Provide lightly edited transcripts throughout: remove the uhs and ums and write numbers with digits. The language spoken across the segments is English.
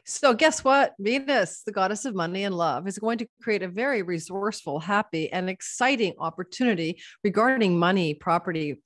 So guess what? Venus, the goddess of money and love, is going to create a very resourceful, happy, and exciting opportunity regarding money, property,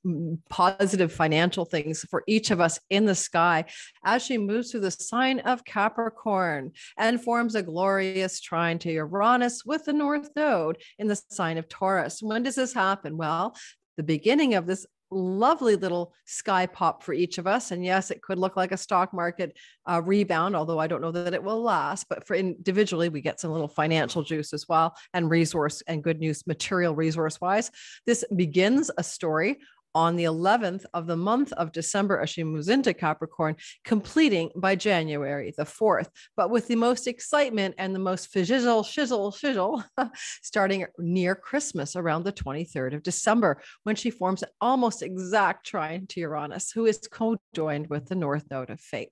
positive financial things for each of us in the sky as she moves through the sign of Capricorn and forms a glorious trine to Uranus with the North Node in the sign of Taurus. When does this happen? Well, the beginning of this lovely little sky pop for each of us. And yes, it could look like a stock market rebound, although I don't know that it will last. But for individually, we get some little financial juice as well, and resource and good news, material resource wise. This begins a story on the 11th of the month of December as she moves into Capricorn, completing by January the 4th, but with the most excitement and the most shizzle, starting near Christmas around the 23rd of December, when she forms an almost exact trine to Uranus, who is co-joined with the North Node of Fate.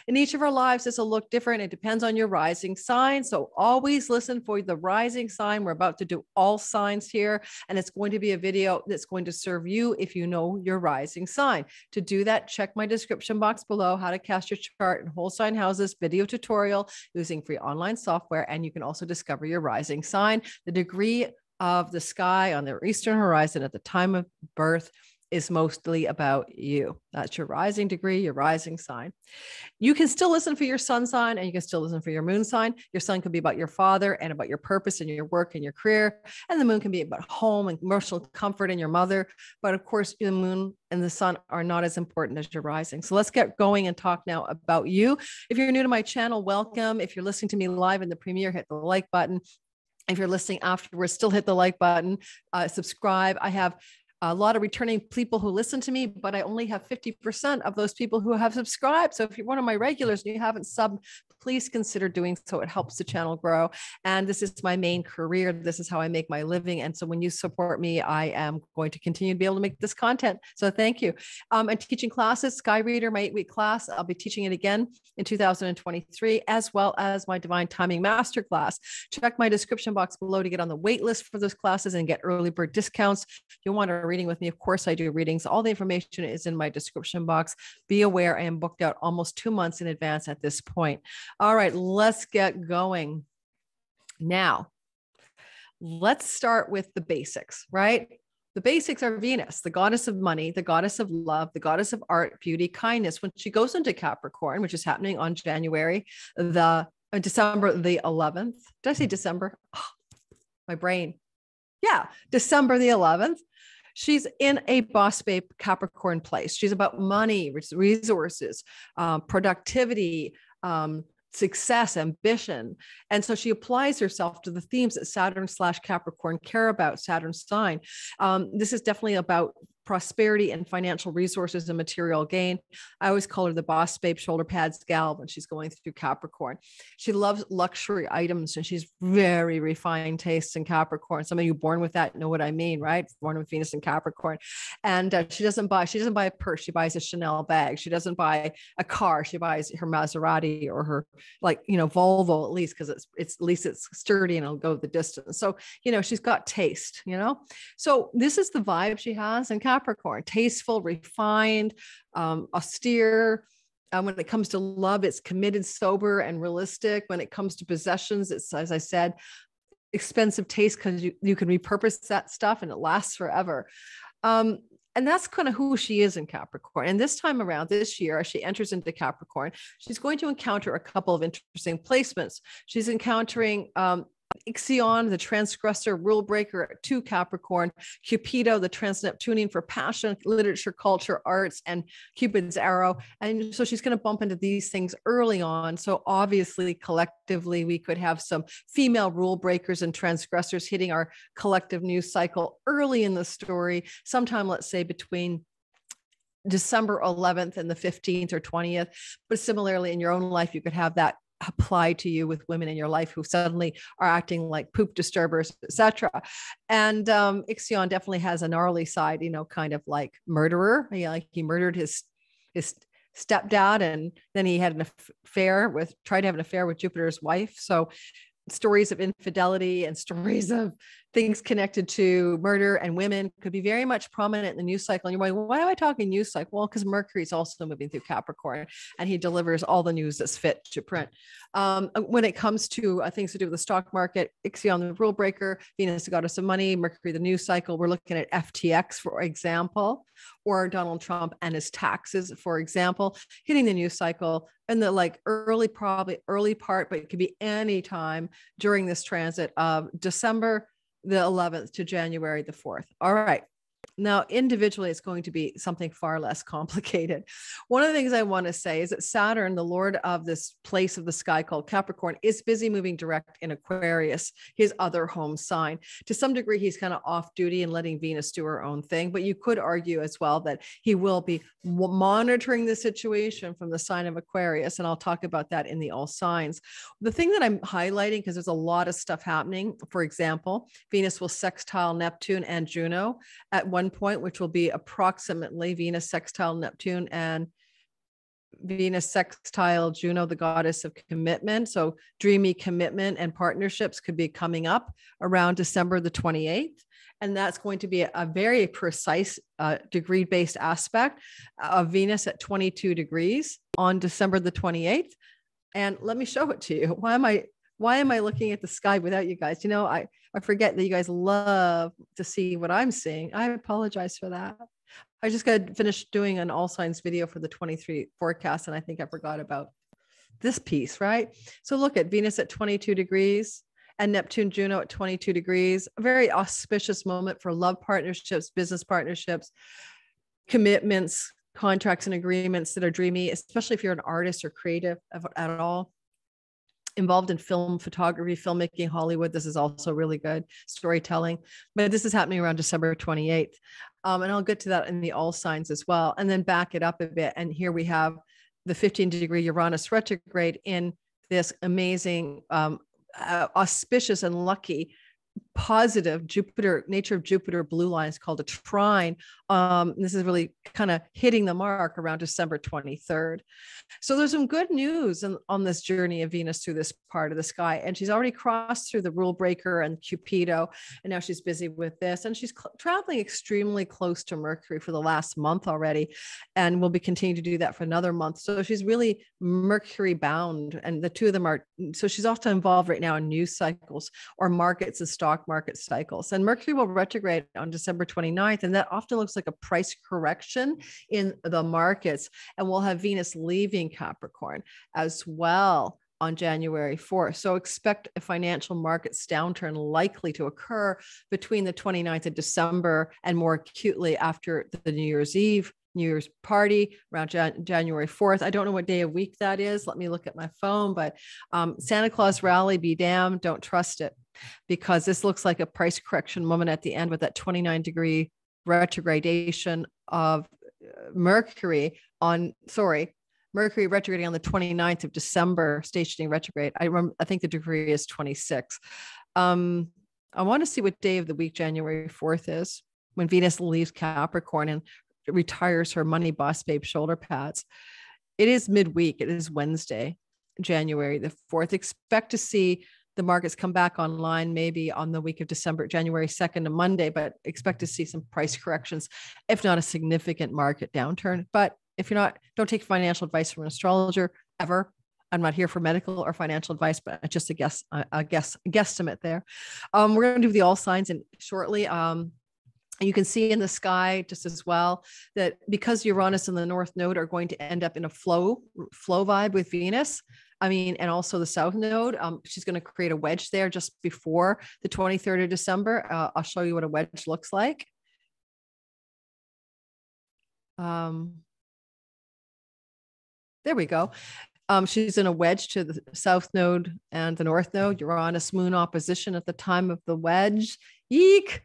In each of our lives, this will look different. It depends on your rising sign. So always listen for the rising sign. We're about to do all signs here, and it's going to be a video that's going to serve you if you know your rising sign. To do that, check my description box below, how to cast your chart in whole sign houses video tutorial using free online software. And you can also discover your rising sign. The degree of the sky on the eastern horizon at the time of birth is mostly about you. That's your rising degree, your rising sign. You can still listen for your sun sign, and you can still listen for your moon sign. Your sun could be about your father and about your purpose and your work and your career. And the moon can be about home and emotional comfort and your mother. But of course, the moon and the sun are not as important as your rising. So let's get going and talk now about you. If you're new to my channel, welcome. If you're listening to me live in the premiere, hit the like button. If you're listening afterwards, still hit the like button, subscribe. I have a lot of returning people who listen to me, but I only have 50% of those people who have subscribed. So if you're one of my regulars and you haven't subbed, please consider doing so. It helps the channel grow. And this is my main career. This is how I make my living. And so when you support me, I am going to continue to be able to make this content. So thank you. I'm teaching classes, Sky Reader, my 8-week class. I'll be teaching it again in 2023, as well as my Divine Timing Masterclass. Check my description box below to get on the wait list for those classes and get early bird discounts. If you want a reading with me, of course I do readings. All the information is in my description box. Be aware I am booked out almost 2 months in advance at this point. All right, let's get going. Now, let's start with the basics, right? The basics are Venus, the goddess of money, the goddess of love, the goddess of art, beauty, kindness. When she goes into Capricorn, which is happening on December the 11th. Did I say December? Oh, my brain. Yeah, December the 11th. She's in a boss babe Capricorn place. She's about money, resources, productivity, success, ambition. And so she applies herself to the themes that Saturn/Capricorn care about, Saturn's sign. This is definitely about prosperity and financial resources and material gain. I always call her the boss babe shoulder pads gal when she's going through Capricorn. She loves luxury items, and she's very refined tastes in Capricorn. Some of you born with that know what I mean, right? Born with Venus in Capricorn. And she doesn't buy a purse. She buys a Chanel bag. She doesn't buy a car. She buys her Maserati or her Volvo, at least, because it's sturdy and it'll go the distance. So, she's got taste, So this is the vibe she has in Capricorn: tasteful, refined, austere. When it comes to love, it's committed, sober, and realistic. When it comes to possessions, it's, as I said, expensive taste, because you can repurpose that stuff and it lasts forever. And that's kind of who she is in Capricorn. And this time around, this year, as she enters into Capricorn, she's going to encounter a couple of interesting placements. She's encountering Ixion, the transgressor rule breaker to Capricorn, Cupido, the trans-Neptunian for passion, literature, culture, arts, and Cupid's arrow. And so she's going to bump into these things early on. So obviously, collectively, we could have some female rule breakers and transgressors hitting our collective news cycle early in the story, sometime, let's say, between December 11th and the 15th or 20th. But similarly, in your own life, you could have that apply to you with women in your life who suddenly are acting like poop disturbers, etc. And Ixion definitely has a gnarly side, kind of like murderer. Like he murdered his stepdad, and then he had tried to have an affair with Jupiter's wife. So stories of infidelity and stories of things connected to murder and women could be very much prominent in the news cycle. And you're going, why am I talking news cycle? Well, because Mercury is also moving through Capricorn and he delivers all the news that's fit to print. When it comes to things to do with the stock market, Ixion, the rule breaker, Venus, the goddess of money, Mercury, the news cycle, we're looking at FTX, for example, or Donald Trump and his taxes, for example, hitting the news cycle in the probably early part, but it could be any time during this transit of December the 11th to January the 4th. All right. Now, individually, it's going to be something far less complicated. One of the things I want to say is that Saturn, the Lord of this place of the sky called Capricorn, is busy moving direct in Aquarius, his other home sign. To some degree, he's kind of off duty and letting Venus do her own thing. But you could argue as well that he will be monitoring the situation from the sign of Aquarius. And I'll talk about that in the all signs. The thing that I'm highlighting, because there's a lot of stuff happening, for example, Venus will sextile Neptune and Juno at one point, which will be approximately Venus sextile Neptune and Venus sextile Juno, the goddess of commitment. So dreamy commitment and partnerships could be coming up around December the 28th. And that's going to be a very precise degree-based aspect of Venus at 22 degrees on December the 28th. And let me show it to you. Why am I looking at the sky without you guys? You know, I forget that you guys love to see what I'm seeing. I apologize for that. I just got to finish doing an all signs video for the 23 forecast. And I think I forgot about this piece, right? So look at Venus at 22 degrees and Neptune, Juno at 22 degrees, a very auspicious moment for love partnerships, business partnerships, commitments, contracts and agreements that are dreamy, especially if you're an artist or creative at all. Involved in film, photography, filmmaking, Hollywood. This is also really good storytelling, but this is happening around December 28th. And I'll get to that in the all signs as well. And then back it up a bit. And here we have the 15-degree Uranus retrograde in this amazing, auspicious and lucky positive Jupiter, nature of Jupiter blue line is called a trine. This is really kind of hitting the mark around December 23rd. So there's some good news on this journey of Venus through this part of the sky. And she's already crossed through the rule breaker and Cupido. And now she's busy with this. And she's traveling extremely close to Mercury for the last month already. And will be continuing to do that for another month. So she's really Mercury bound. And the two of them are, so she's often involved right now in news cycles or markets and stock market cycles. And Mercury will retrograde on December 29th. And that often looks like a price correction in the markets. And we'll have Venus leaving Capricorn as well on January 4th. So expect a financial markets downturn likely to occur between the 29th of December and more acutely after the New Year's Eve, New Year's party around January 4th. I don't know what day of week that is. Let me look at my phone, but Santa Claus rally, be damned, don't trust it, because this looks like a price correction moment at the end with that 29-degree retrogradation of Mercury Mercury retrograding on the 29th of December, stationing retrograde. I think the degree is 26. I want to see what day of the week January 4th is, when Venus leaves Capricorn and retires her money boss babe shoulder pads. It is midweek. It is Wednesday, January the 4th. Expect to see the markets come back online maybe on the week of December, January 2nd, a Monday, but expect to see some price corrections, if not a significant market downturn. But if you're not, don't take financial advice from an astrologer ever. I'm not here for medical or financial advice, but just a guesstimate there. We're going to do the all signs and shortly. You can see in the sky just as well that because Uranus and the North Node are going to end up in a flow vibe with Venus, and also the South Node, she's going to create a wedge there just before the 23rd of December. I'll show you what a wedge looks like. There we go. She's in a wedge to the South Node and the North Node, Uranus Moon opposition at the time of the wedge. Eek!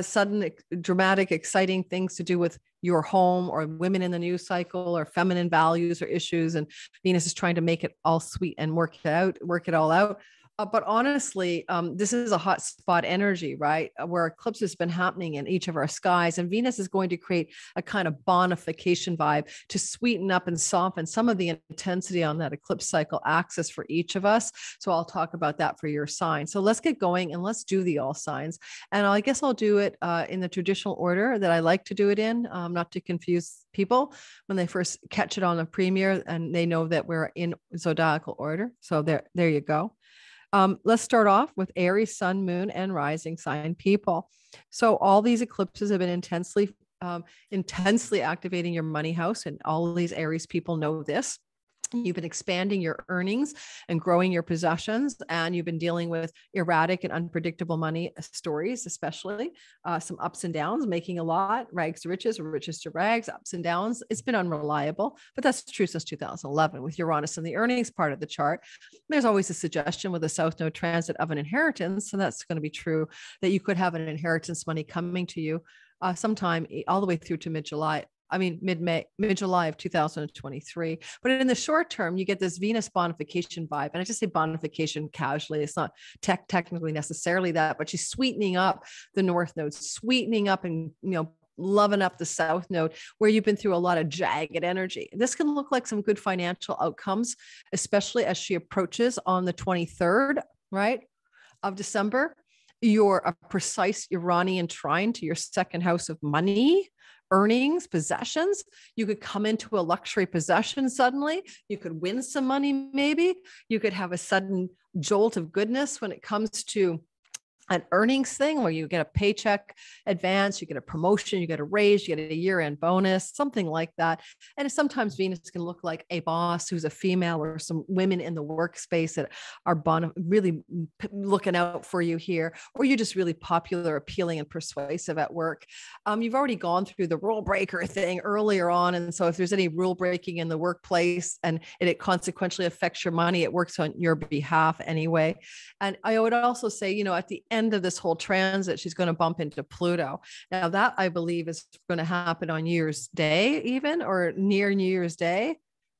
Sudden, dramatic, exciting things to do with your home or women in the news cycle or feminine values or issues. And Venus is trying to make it all sweet and work it all out. But honestly, this is a hot spot energy, right? Where eclipse has been happening in each of our skies. And Venus is going to create a kind of bonification vibe to sweeten up and soften some of the intensity on that eclipse cycle axis for each of us. So I'll talk about that for your sign. So let's get going and let's do the all signs. And I guess I'll do it in the traditional order that I like to do it in, not to confuse people when they first catch it on the premiere and they know that we're in zodiacal order. So there you go. Let's start off with Aries, Sun, Moon, and Rising sign people. So all these eclipses have been intensely activating your money house, and all of these Aries people know this. You've been expanding your earnings and growing your possessions, and you've been dealing with erratic and unpredictable money stories, especially some ups and downs, making a lot, rags to riches, riches to rags, ups and downs. It's been unreliable, but that's true since 2011 with Uranus in the earnings part of the chart. There's always a suggestion with the South Node transit of an inheritance, and that's going to be true that you could have an inheritance money coming to you sometime all the way through to mid-July mid-July of 2023. But in the short term, you get this Venus bonification vibe. And I just say bonification casually. It's not technically necessarily that, but she's sweetening up the North Node, sweetening up and, loving up the South Node where you've been through a lot of jagged energy. This can look like some good financial outcomes, especially as she approaches on the 23rd, right, of December. You're a precise Uranian trine to your second house of money, earnings, possessions. You could come into a luxury possession suddenly. You could win some money, maybe. You could have a sudden jolt of goodness when it comes to an earnings thing where you get a paycheck advance, you get a promotion, you get a raise, you get a year-end bonus, something like that. And sometimes Venus can look like a boss who's a female or some women in the workspace that are really looking out for you here, or you're just really popular, appealing, and persuasive at work. You've already gone through the rule breaker thing earlier on. And so if there's any rule breaking in the workplace and it consequentially affects your money, it works on your behalf anyway. And I would also say, at the end of this whole transit, she's going to bump into Pluto. Now that I believe is going to happen on New Year's Day, even or near New Year's Day.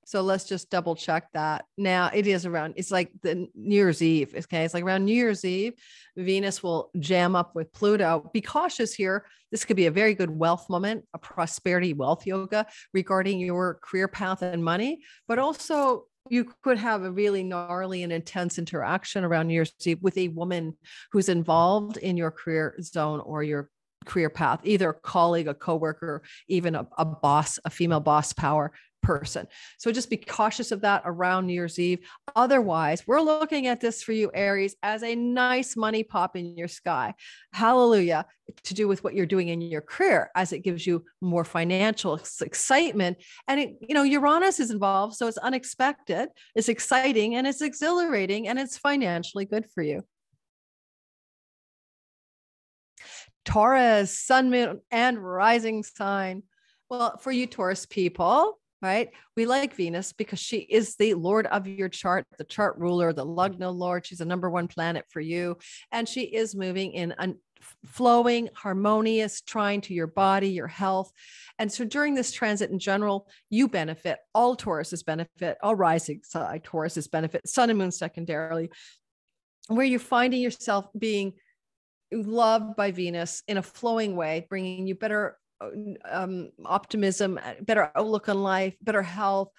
So let's just double check that. Now it's like the New Year's Eve. Okay. It's like around New Year's Eve, Venus will jam up with Pluto. Be cautious here. This could be a very good wealth moment, a prosperity wealth yoga regarding your career path and money, but also you could have a really gnarly and intense interaction around New Year's Eve with a woman who's involved in your career zone or your career path, either a colleague, a coworker, even a boss, a female boss power person. So just be cautious of that around New Year's Eve. Otherwise, we're looking at this for you, Aries, as a nice money pop in your sky. Hallelujah. To do with what you're doing in your career, as it gives you more financial excitement. And Uranus is involved. So it's unexpected, it's exciting, and it's exhilarating, and it's financially good for you. Taurus, Sun, Moon, and Rising sign. Well, for you Taurus people, right? We like Venus because she is the Lord of your chart, the chart ruler, the Lugna Lord. She's a number one planet for you. And she is moving in a flowing, harmonious trine to your body, your health. And so during this transit in general, you benefit, all Tauruses benefit, all rising side Tauruses benefit, Sun and Moon secondarily, where you're finding yourself being loved by Venus in a flowing way, bringing you better optimism, better outlook on life, better health.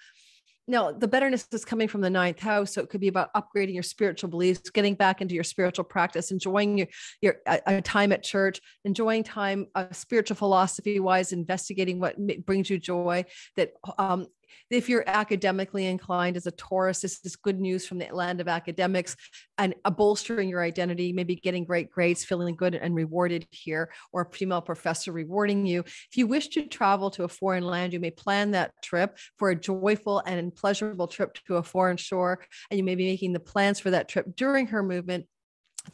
Now, the betterness is coming from the 9th house. So it could be about upgrading your spiritual beliefs, getting back into your spiritual practice, enjoying your time at church, enjoying time spiritual philosophy wise, investigating what brings you joy. That if you're academically inclined as a Taurus, this is good news from the land of academics and bolstering your identity, maybe getting great grades, feeling good and rewarded here, or a female professor rewarding you. If you wish to travel to a foreign land, you may plan that trip for a joyful and pleasurable trip to a foreign shore. And you may be making the plans for that trip during her movement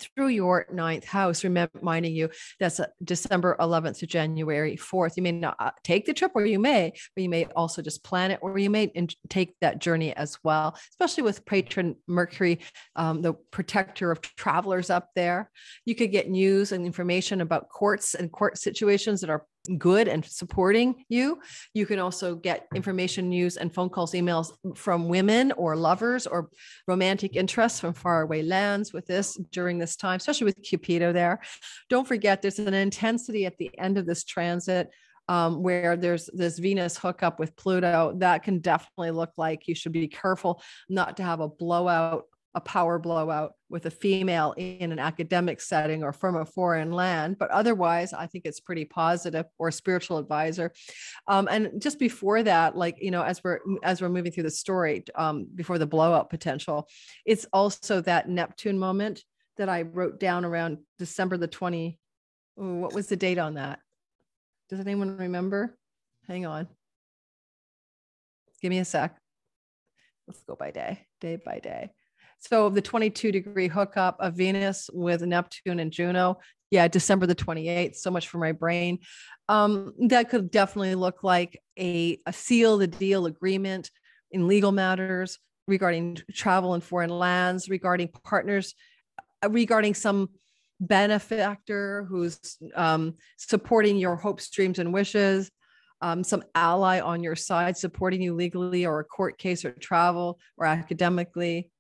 through your 9th house, reminding you that's December 11th to January 4th. You may not take the trip, or you may, but you may also just plan it, or you may take that journey as well, especially with patron Mercury, the protector of travelers up there. You could get news and information about courts and court situations that are good and supporting you. You can also get information, news, and phone calls, emails from women or lovers or romantic interests from faraway lands with this during this time, especially with Cupido there. Don't forget, there's an intensity at the end of this transit where there's this Venus hookup with Pluto. That can definitely look like you should be careful not to have a blowout, a power blowout with a female in an academic setting or from a foreign land. But otherwise, I think it's pretty positive, or a spiritual advisor. And just before that, like, you know, as we're moving through the story, before the blowout potential, it's also that Neptune moment that I wrote down around December the 20. What was the date on that? Does anyone remember? Hang on. Give me a sec. Let's go by day by day. So the 22-degree hookup of Venus with Neptune and Juno. Yeah, December the 28th. So much for my brain. That could definitely look like a seal the deal agreement in legal matters, regarding travel in foreign lands, regarding partners, regarding some benefactor who's supporting your hopes, dreams, and wishes. Some ally on your side supporting you legally, or a court case, or travel, or academically.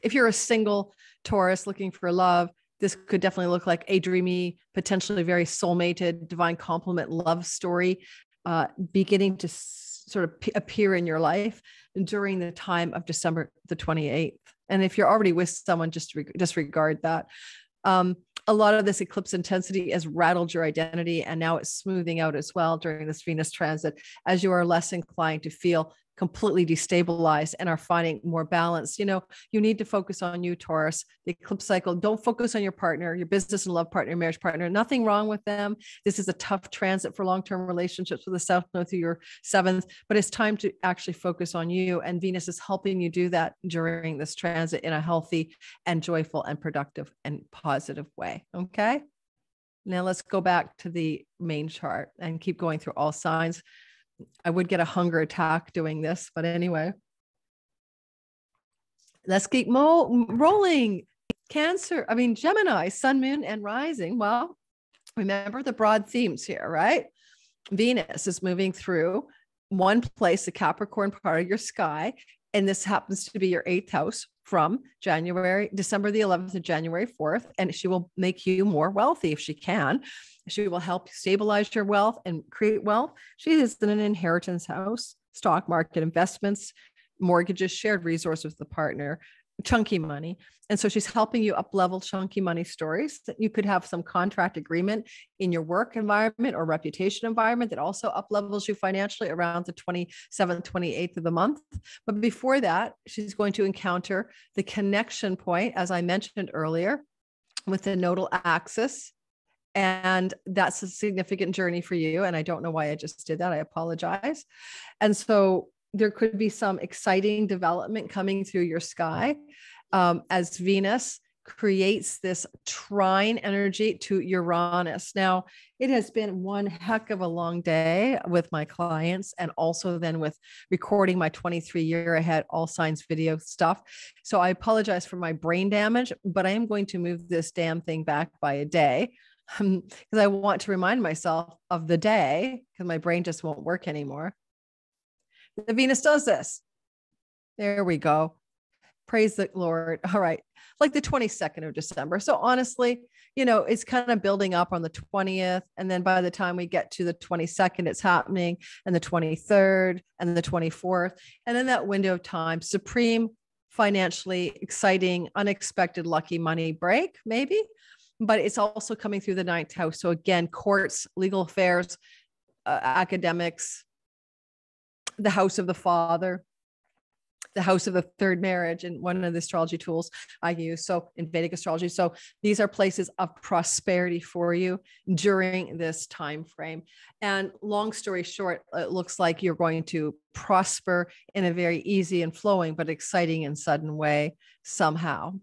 If you're a single Taurus looking for love, this could definitely look like a dreamy, potentially very soulmated, divine complement love story beginning to sort of appear in your life during the time of December the 28th. And if you're already with someone, just disregard that. A lot of this eclipse intensity has rattled your identity, and now it's smoothing out as well during this Venus transit, as you are less inclined to feel completely destabilized and are finding more balance. You know, you need to focus on you, Taurus. The eclipse cycle, don't focus on your partner, your business and love partner, marriage partner. Nothing wrong with them. This is a tough transit for long-term relationships with the South Node through your 7th, but it's time to actually focus on you. And Venus is helping you do that during this transit in a healthy and joyful and productive and positive way. Okay. Now let's go back to the main chart and keep going through all signs. I would get a hunger attack doing this, but anyway, let's keep rolling. Gemini, sun, moon, and rising. Well, remember the broad themes here, right? Venus is moving through one place, the Capricorn part of your sky, and this happens to be your 8th house from December the 11th to January 4th, and she will make you more wealthy if she can. She will help stabilize your wealth and create wealth. She is in an inheritance house, stock market, investments, mortgages, shared resources with the partner, chunky money. And so she's helping you up level chunky money stories that you could have some contract agreement in your work environment or reputation environment that also up levels you financially around the 27th, 28th of the month. But before that, she's going to encounter the connection point, as I mentioned earlier, with the nodal axis. And that's a significant journey for you. And I don't know why I just did that. I apologize. And so there could be some exciting development coming through your sky as Venus creates this trine energy to Uranus. Now, it has been one heck of a long day with my clients, and also then with recording my 23-year ahead all signs video stuff. So I apologize for my brain damage, but I am going to move this damn thing back by a day, because I want to remind myself of the day, because my brain just won't work anymore. The Venus does this. There we go. Praise the Lord. All right. Like the 22nd of December. So honestly, you know, it's kind of building up on the 20th. And then by the time we get to the 22nd, it's happening, and the 23rd and the 24th. And in that window of time, supreme, financially exciting, unexpected, lucky money break, maybe. But it's also coming through the 9th house. So again, courts, legal affairs, academics, the house of the father, the house of the third marriage, and one of the astrology tools I use. So in Vedic astrology. So these are places of prosperity for you during this time frame. And long story short, it looks like you're going to prosper in a very easy and flowing, but exciting and sudden way somehow.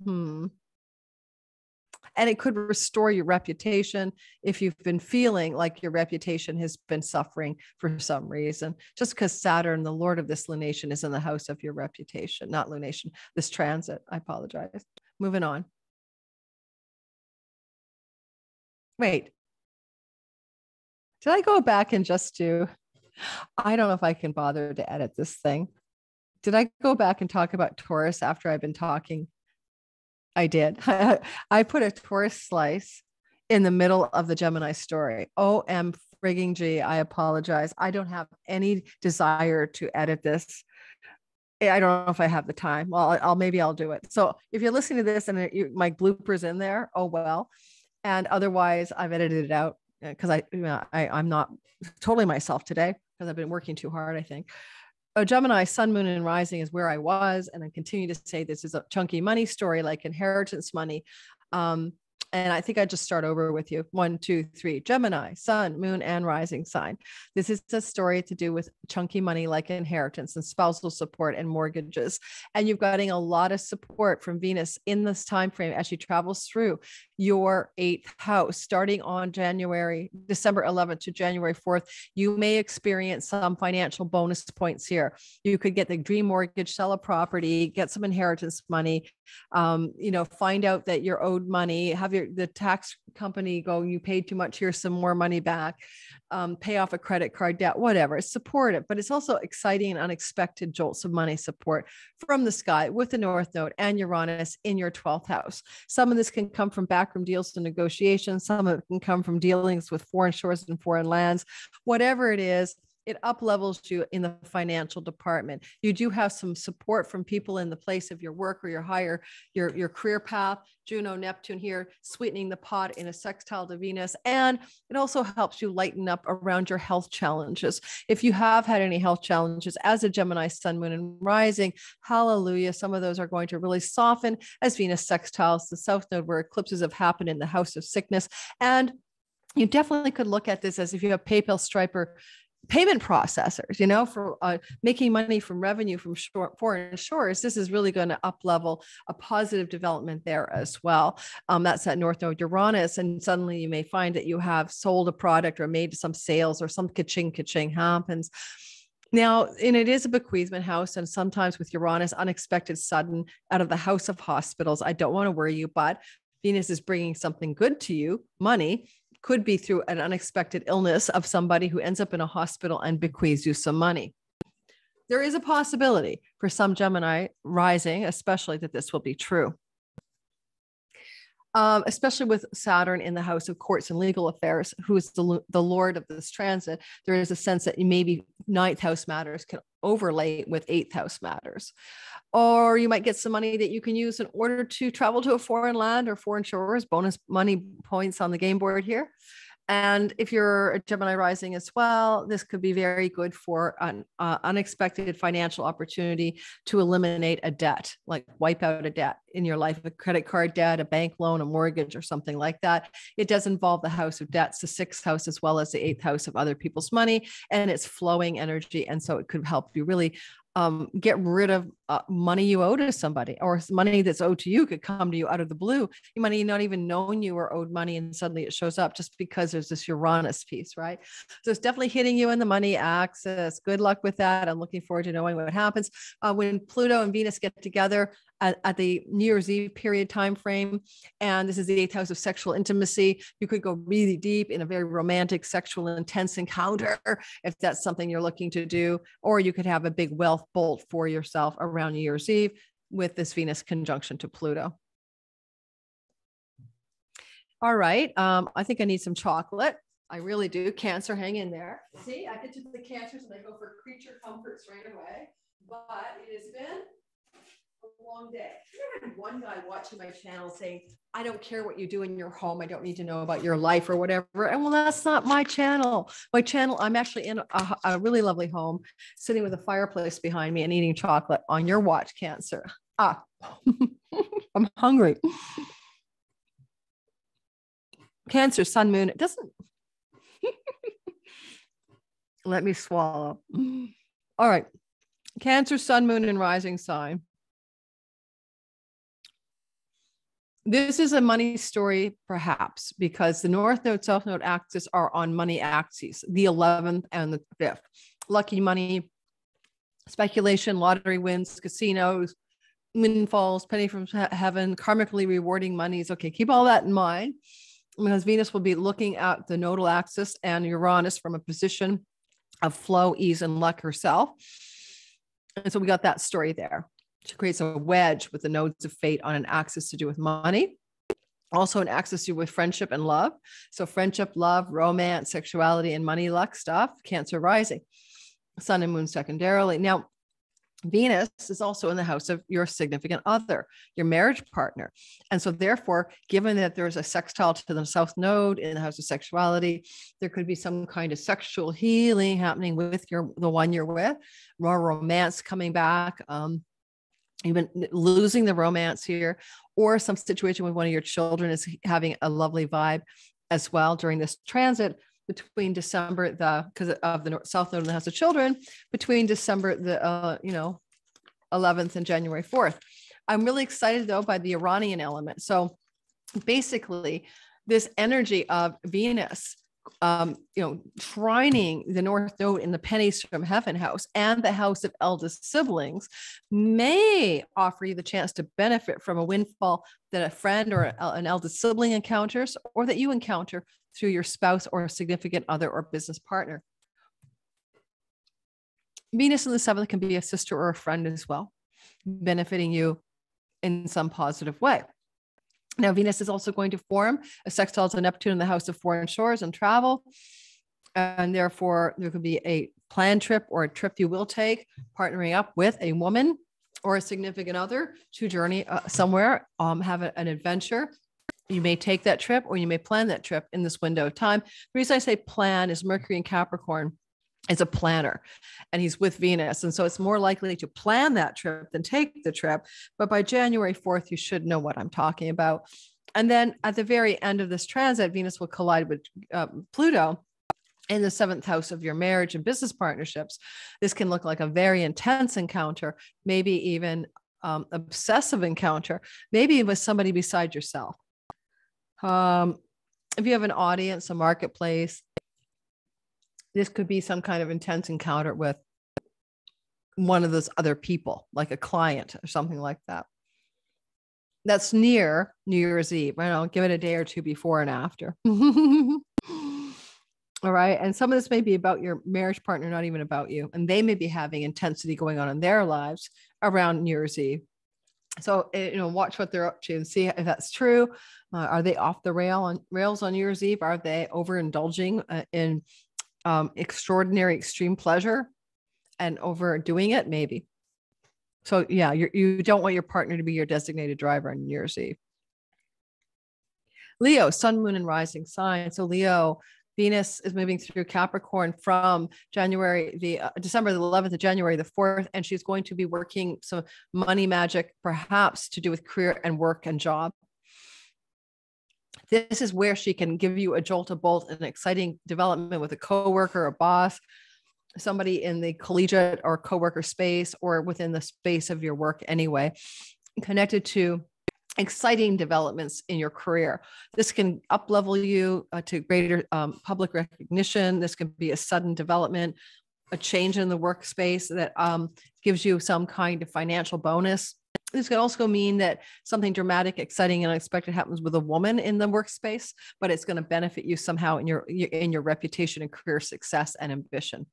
And it could restore your reputation if you've been feeling like your reputation has been suffering for some reason, just because Saturn, the Lord of this lunation, is in the house of your reputation, not lunation, this transit. I apologize. Moving on. Wait, Did I go back and just do, I don't know if I can bother to edit this thing. Did I go back and talk about Taurus after I've been talking? I did. I put a Taurus slice in the middle of the Gemini story. OM frigging G. I apologize. I don't have any desire to edit this. I don't know if I have the time. Well, maybe I'll do it. So if you're listening to this and my bloopers in there, oh well. And otherwise, I've edited it out because I'm not totally myself today because I've been working too hard, I think. Gemini, sun, moon, and rising is where I was. And I continue to say this is a chunky money story, like inheritance money. And I think I just start over with you. 1, 2, 3. Gemini, sun, moon, and rising sign. This is a story to do with chunky money like inheritance and spousal support and mortgages. And you're getting a lot of support from Venus in this time frame as she travels through your 8th house, starting on December 11th to January 4th. You may experience some financial bonus points here. You could get the dream mortgage, sell a property, get some inheritance money, find out that you're owed money, have the tax company go, you paid too much, here's some more money back, pay off a credit card debt, whatever. It's supportive, but it's also exciting and unexpected jolts of money support from the sky with the North Node and Uranus in your 12th house. Some of this can come from backroom deals to negotiations. Some of it can come from dealings with foreign shores and foreign lands. Whatever it is, it up levels you in the financial department. You do have some support from people in the place of your work or your career path. Juno, Neptune here, sweetening the pot in a sextile to Venus. And it also helps you lighten up around your health challenges. If you have had any health challenges as a Gemini, sun, moon, and rising, hallelujah. Some of those are going to really soften as Venus sextiles the South Node, where eclipses have happened in the house of sickness. And you definitely could look at this as if you have PayPal, Stripe, or payment processors, for making money from revenue from foreign shores. This is really going to up level a positive development there as well. That's at North Node Uranus. And suddenly you may find that you have sold a product or made some sales or some ka-ching happens. Now, and it is a bequeathment house, and sometimes with Uranus, unexpected, sudden, out of the house of hospitals. I don't want to worry you, but Venus is bringing something good to you, money. Could be through an unexpected illness of somebody who ends up in a hospital and bequeaths you some money. There is a possibility for some Gemini rising, especially, that this will be true. Especially with Saturn in the house of courts and legal affairs, who is the Lord of this transit. There is a sense that maybe 9th house matters can overlay with 8th house matters. Or you might get some money that you can use in order to travel to a foreign land or foreign shores, bonus money points on the game board here. And if you're a Gemini rising as well, this could be very good for an unexpected financial opportunity to eliminate a debt, like wipe out a debt in your life, a credit card debt, a bank loan, a mortgage, or something like that. It does involve the house of debts, the 6th house, as well as the 8th house of other people's money, and it's flowing energy. And so it could help you really get rid of money you owe to somebody, or money that's owed to you could come to you out of the blue. You might not even known you were owed money, and suddenly it shows up just because there's this Uranus piece, right? So it's definitely hitting you in the money axis. Good luck with that. I'm looking forward to knowing what happens when Pluto and Venus get together at the New Year's Eve period time frame. And this is the 8th house of sexual intimacy. You could go really deep in a very romantic, sexual, intense encounter if that's something you're looking to do. Or you could have a big wealth bolt for yourself around New Year's Eve with this Venus conjunction to Pluto. All right. I think I need some chocolate. I really do. Cancer, hang in there. See, I get to the cancers and I go for creature comforts right away. But it has been a long day. I had one guy watching my channel saying, I don't care what you do in your home. I don't need to know about your life or whatever. And well, that's not my channel. My channel, I'm actually in a really lovely home, sitting with a fireplace behind me and eating chocolate on your watch, Cancer. I'm hungry. Cancer, sun, moon, it doesn't. Let me swallow. All right. Cancer, sun, moon, and rising sign. This is a money story, perhaps, because the North Node, South Node axis are on money axes, the 11th and the 5th. Lucky money, speculation, lottery wins, casinos, windfalls, penny from heaven, karmically rewarding monies. Okay, keep all that in mind. because Venus will be looking at the nodal axis and Uranus from a position of flow, ease, and luck herself. And so we got that story there. She creates a wedge with the nodes of fate on an axis to do with money. Also an axis to do with friendship and love. So friendship, love, romance, sexuality, and money luck stuff. Cancer rising. Sun and moon secondarily. Now, Venus is also in the house of your significant other, your marriage partner. And so therefore, given that there's a sextile to the south node in the house of sexuality, there could be some kind of sexual healing happening with the one you're with, more romance coming back, even losing the romance here, or some situation with one of your children is having a lovely vibe as well during this transit between December, because of the south node in the house of children, between December the 11th and January 4th. I'm really excited though by the Iranian element. So basically, this energy of Venus, trining the north node in the pennies from heaven house and the house of eldest siblings may offer you the chance to benefit from a windfall that a friend or an eldest sibling encounters, or that you encounter through your spouse or significant other or business partner. Venus in the 7th can be a sister or a friend as well, benefiting you in some positive way. Now, Venus is also going to form a sextile to Neptune in the house of foreign shores and travel. And therefore, there could be a planned trip or a trip you will take, partnering up with a woman or a significant other to journey somewhere, have an adventure. You may take that trip or you may plan that trip in this window of time. The reason I say plan is Mercury in Capricorn is a planner and he's with Venus. And so it's more likely to plan that trip than take the trip. But by January 4th, you should know what I'm talking about. And then at the very end of this transit, Venus will collide with Pluto in the 7th house of your marriage and business partnerships. This can look like a very intense encounter, maybe even obsessive encounter, maybe with somebody beside yourself. If you have an audience, a marketplace, this could be some kind of intense encounter with one of those other people, like a client or something like that. That's near New Year's Eve. I don't give it a day or two before and after. All right. And some of this may be about your marriage partner, not even about you. And they may be having intensity going on in their lives around New Year's Eve. So, watch what they're up to and see if that's true. Are they off the rails on New Year's Eve? Are they overindulging in extraordinary extreme pleasure and overdoing it? Maybe. So yeah, you don't want your partner to be your designated driver on New Year's Eve. Leo, sun, moon, and rising sign. So Leo, Venus is moving through Capricorn from December the 11th to January the 4th, and she's going to be working some money magic, perhaps to do with career and work and job. This is where she can give you a jolt, a bolt, an exciting development with a coworker, a boss, somebody in the collegiate or coworker space, or within the space of your work anyway, connected to exciting developments in your career. This can up-level you to greater public recognition. This can be a sudden development, a change in the workspace that gives you some kind of financial bonus. This could also mean that something dramatic, exciting, and unexpected happens with a woman in the workspace, but it's going to benefit you somehow in your reputation and career success and ambition.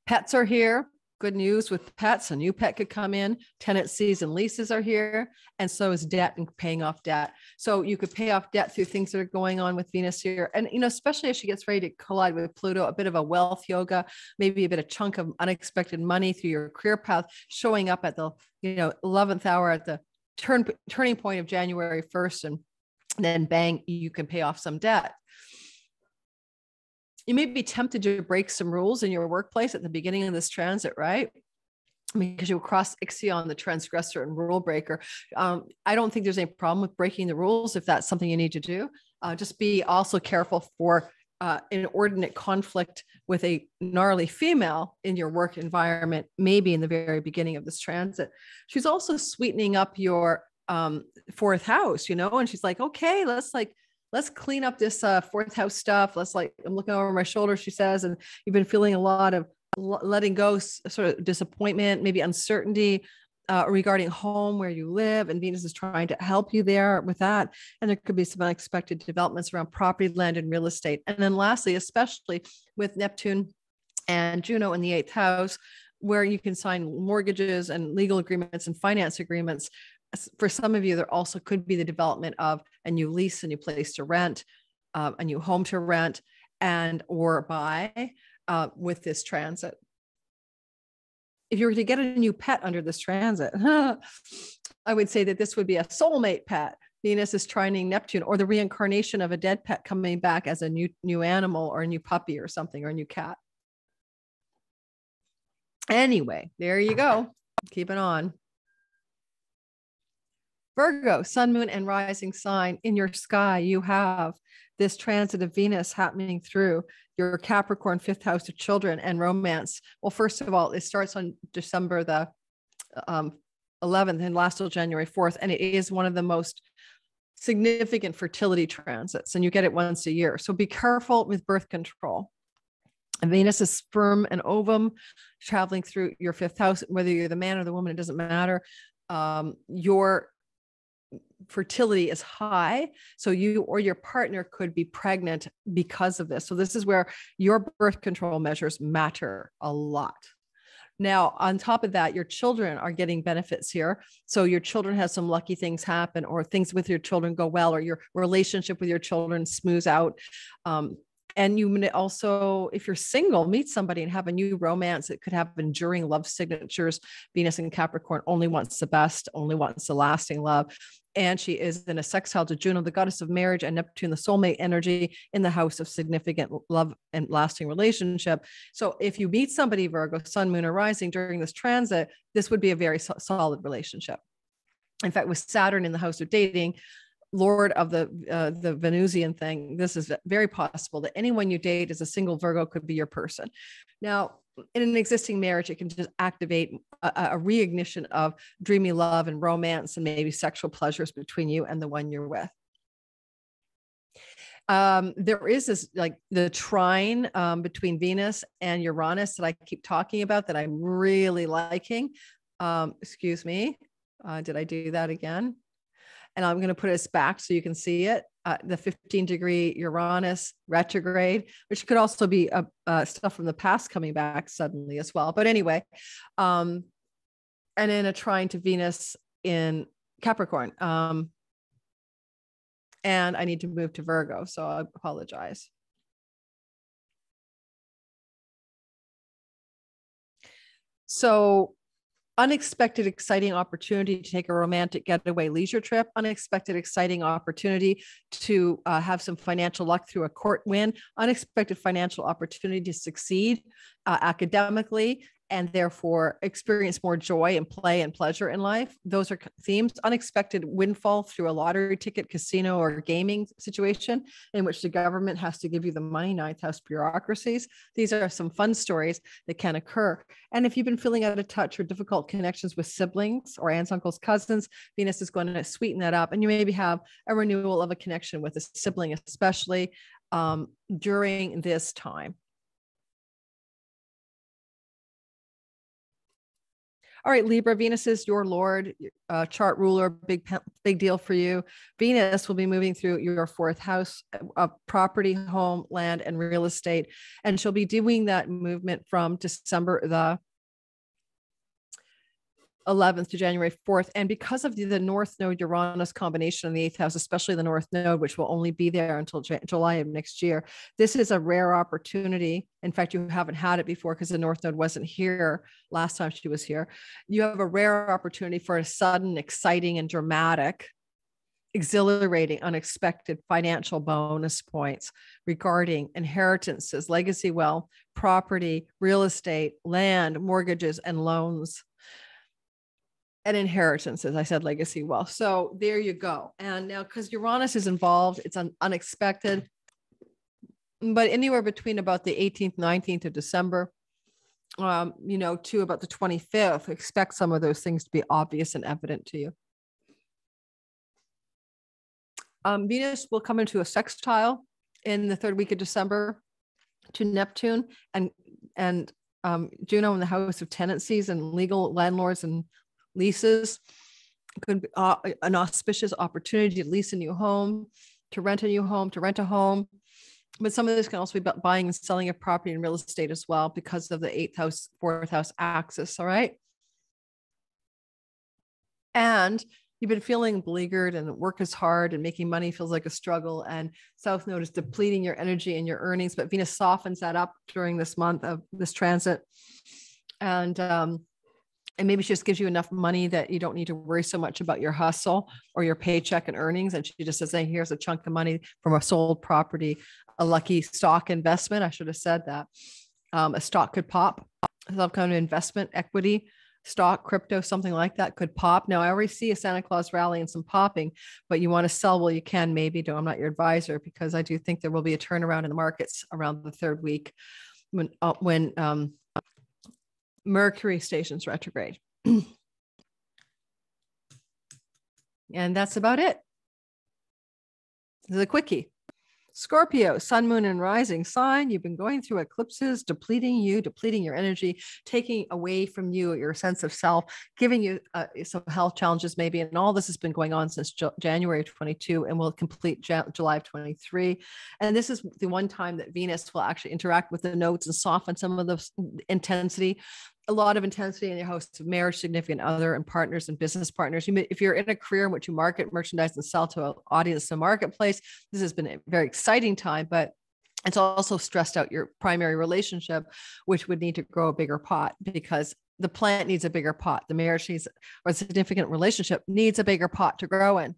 Pets are here. Good news with pets. A new pet could come in. Tenancies and leases are here. And so is debt and paying off debt. So you could pay off debt through things that are going on with Venus here. And, especially as she gets ready to collide with Pluto, a bit of a wealth yoga, maybe a bit of chunk of unexpected money through your career path, showing up at the, 11th hour at the turning point of January 1st. And then bang, you can pay off some debt. You may be tempted to break some rules in your workplace at the beginning of this transit, right? Because you cross Ixion, the transgressor and rule breaker. I don't think there's any problem with breaking the rules if that's something you need to do. Just be also careful for inordinate conflict with a gnarly female in your work environment, maybe in the very beginning of this transit. She's also sweetening up your 4th house, and she's like, okay, let's clean up this 4th house stuff. I'm looking over my shoulder, she says, and you've been feeling a lot of letting go, sort of disappointment, maybe uncertainty regarding home, where you live, and Venus is trying to help you there with that. And there could be some unexpected developments around property, land, and real estate. And then lastly, especially with Neptune and Juno in the 8th house, where you can sign mortgages and legal agreements and finance agreements. For some of you, there also could be the development of a new lease, a new place to rent, a new home to rent, and or buy with this transit. If you were to get a new pet under this transit, I would say that this would be a soulmate pet. Venus is trining Neptune, or the reincarnation of a dead pet coming back as a new animal, or a new puppy or something, or a new cat. Anyway, there you go. Keep it on. Virgo, sun, moon, and rising sign. In your sky, you have this transit of Venus happening through your Capricorn 5th house of children and romance. Well, first of all, it starts on December the 11th and lasts till January 4th. And it is one of the most significant fertility transits, and you get it once a year. So be careful with birth control. And Venus is sperm and ovum traveling through your 5th house. Whether you're the man or the woman, it doesn't matter. Your fertility is high. So you or your partner could be pregnant because of this. So this is where your birth control measures matter a lot. Now, on top of that, your children are getting benefits here. So your children have some lucky things happen, or things with your children go well, or your relationship with your children smooths out. And you may also, if you're single, meet somebody and have a new romance. It could have enduring love signatures. Venus in Capricorn only wants the best, only wants the lasting love. And she is in a sextile to Juno, the goddess of marriage, and Neptune, the soulmate energy, in the house of significant love and lasting relationship. So if you meet somebody, Virgo, sun, moon, or rising during this transit, this would be a very solid relationship. In fact, with Saturn in the house of dating, Lord of the Venusian thing, this is very possible that anyone you date as a single Virgo could be your person. Now, in an existing marriage, it can just activate a reignition of dreamy love and romance, and maybe sexual pleasures between you and the one you're with. There is this, like, the trine between Venus and Uranus that I keep talking about, that I'm really liking. Excuse me. Did I do that again? And I'm going to put us back so you can see it. The 15-degree Uranus retrograde, which could also be stuff from the past coming back suddenly as well. But anyway, and then a trine to Venus in Capricorn. And I need to move to Virgo, so I apologize. So unexpected, exciting opportunity to take a romantic getaway leisure trip, unexpected, exciting opportunity to have some financial luck through a court win, unexpected financial opportunity to succeed academically, and therefore experience more joy and play and pleasure in life. Those are themes. Unexpected windfall through a lottery ticket, casino, or gaming situation in which the government has to give you the money, 9th house bureaucracies. These are some fun stories that can occur. And if you've been feeling out of touch or difficult connections with siblings or aunts, uncles, cousins, Venus is going to sweeten that up. And you maybe have a renewal of a connection with a sibling, especially during this time. All right, Libra, Venus is your Lord, chart ruler, big deal for you. Venus will be moving through your 4th house of property, home, land, and real estate. And she'll be doing that movement from December the 11th to January 4th. And because of the North Node Uranus combination in the 8th house, especially the North Node, which will only be there until July of next year, this is a rare opportunity. In fact, you haven't had it before because the North Node wasn't here last time she was here. You have a rare opportunity for a sudden, exciting, and dramatic, exhilarating, unexpected financial bonus points regarding inheritances, legacy wealth, property, real estate, land, mortgages, and loans. And inheritances, I said legacy wealth. So there you go. And now, because Uranus is involved, it's unexpected, but anywhere between about the 18th, 19th of December, to about the 25th, expect some of those things to be obvious and evident to you. Venus will come into a sextile in the 3rd week of December to Neptune and Juno in the house of tenancies and legal landlords and leases. It could be an auspicious opportunity to lease a new home, to rent a new home, to rent a home. But some of this can also be about buying and selling a property and real estate as well because of the 8th house, 4th house axis. All right. And you've been feeling beleaguered and work is hard and making money feels like a struggle. And South Node is depleting your energy and your earnings, but Venus softens that up during this month of this transit. And maybe she just gives you enough money that you don't need to worry so much about your hustle or your paycheck and earnings. And she just says, hey, here's a chunk of money from a sold property, a lucky stock investment. I should have said that. A stock could pop, some kind of investment, equity, stock, crypto, something like that could pop. Now, I already see a Santa Claus rally and some popping, but you want to sell while you can, maybe. I'm not your advisor, because I do think there will be a turnaround in the markets around the 3rd week when Mercury stations retrograde. And that's about it. This is a quickie. Scorpio, sun, moon, and rising sign. You've been going through eclipses, depleting your energy, taking away from you your sense of self, giving you some health challenges maybe. And all this has been going on since January of 22 and will complete July of 23. And this is the one time that Venus will actually interact with the nodes and soften some of the intensity. A lot of intensity in your house of marriage, significant other, and partners and business partners. If you're in a career in which you market, merchandise, and sell to an audience in the marketplace, this has been a very exciting time, but it's also stressed out your primary relationship, which would need to grow a bigger pot, because the plant needs a bigger pot. The marriage needs, or a significant relationship needs a bigger pot to grow in.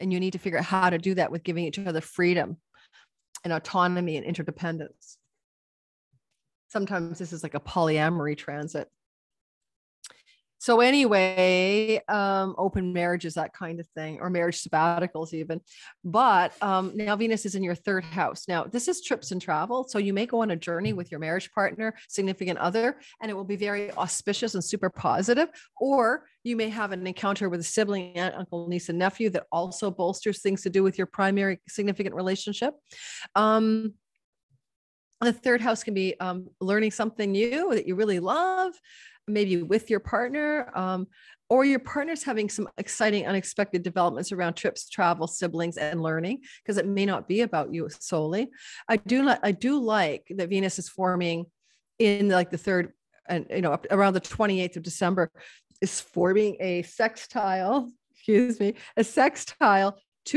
And you need to figure out how to do that with giving each other freedom and autonomy and interdependence. Sometimes this is like a polyamory transit. So anyway, open marriages, that kind of thing, or marriage sabbaticals even. But now Venus is in your 3rd house. Now, this is trips and travel. So you may go on a journey with your marriage partner, significant other, and it will be very auspicious and super positive. Or you may have an encounter with a sibling, aunt, uncle, niece, and nephew that also bolsters things to do with your primary significant relationship. The 3rd house can be learning something new that you really love, maybe with your partner, or your partner's having some exciting, unexpected developments around trips, travel, siblings, and learning, because it may not be about you solely. I do like that Venus is forming in like the 3rd, and around the 28th of December, is forming a sextile to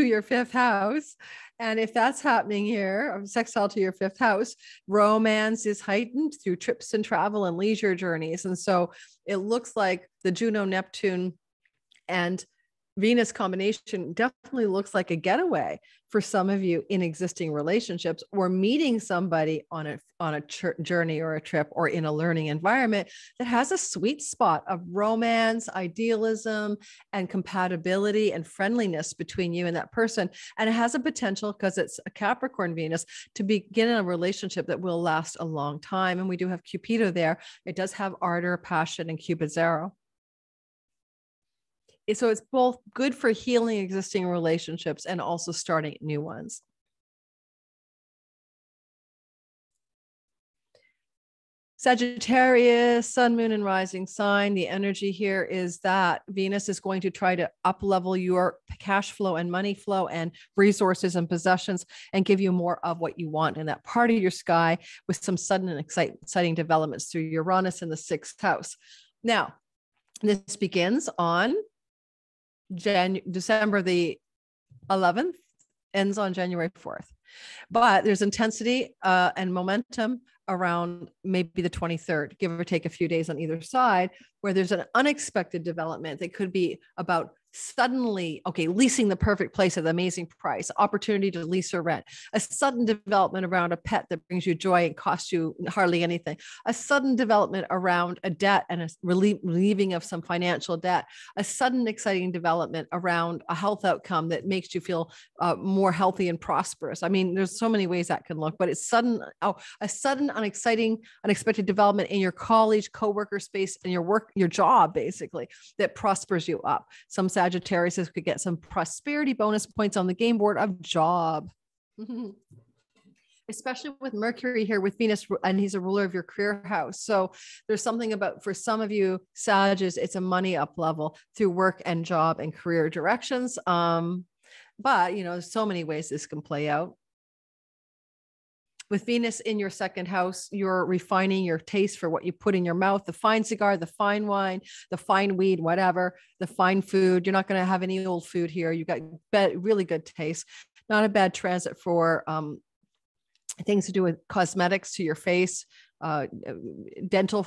your 5th house. And if that's happening here, sextile to your 5th house, romance is heightened through trips and travel and leisure journeys. And so it looks like the Juno, Neptune, and Venus combination definitely looks like a getaway for some of you in existing relationships, or meeting somebody on a journey or a trip or in a learning environment that has a sweet spot of romance, idealism, and compatibility and friendliness between you and that person. And it has a potential, because it's a Capricorn Venus, to begin a relationship that will last a long time. And we do have Cupido there. It does have ardor, passion, and Cupid's arrow. So it's both good for healing existing relationships and also starting new ones. Sagittarius, sun, moon, and rising sign. The energy here is that Venus is going to try to up-level your cash flow and money flow and resources and possessions, and give you more of what you want in that part of your sky, with some sudden and exciting developments through Uranus in the 6th house. Now, this begins on December the 11th, ends on January 4th. But there's intensity and momentum around maybe the 23rd, give or take a few days on either side, where there's an unexpected development that could be about suddenly, leasing the perfect place at an amazing price, opportunity to lease or rent, a sudden development around a pet that brings you joy and costs you hardly anything, a sudden development around a debt and a relieving of some financial debt, a sudden exciting development around a health outcome that makes you feel more healthy and prosperous. I mean, there's so many ways that can look, but it's a sudden, unexpected development in your college, coworker space, and your job, basically, that prospers you up. Some Sagittarius could get some prosperity bonus points on the game board of job. especially with Mercury here with Venus, and he's a ruler of your career house. So there's something about, for some of you Sages, it's a money up level through work and job and career directions. But so many ways this can play out. With Venus in your second house, you're refining your taste for what you put in your mouth, the fine cigar, the fine wine, the fine weed, whatever, the fine food. You're not going to have any old food here. You got really good taste. Not a bad transit for things to do with cosmetics to your face, dental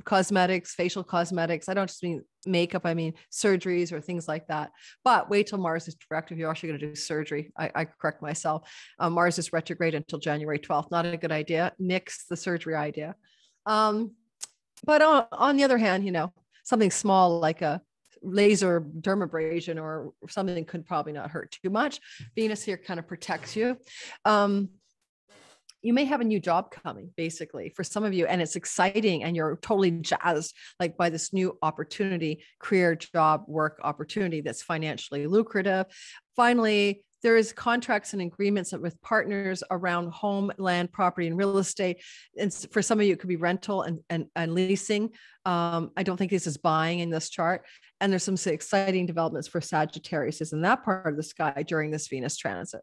cosmetics, facial cosmetics. I don't just mean makeup, I mean surgeries or things like that. But wait till Mars is direct if you're actually going to do surgery. I correct myself. Mars is retrograde until January 12th. Not a good idea. Nix the surgery idea. But on the other hand, something small like a laser dermabrasion or something could probably not hurt too much. Venus here kind of protects you. You may have a new job coming, basically, for some of you, and it's exciting and you're totally jazzed like by this new opportunity, career, job, work opportunity that's financially lucrative. Finally, there is contracts and agreements with partners around home, land, property, and real estate. And for some of you, it could be rental and leasing. I don't think this is buying in this chart. And there's some exciting developments for Sagittarius is in that part of the sky during this Venus transit.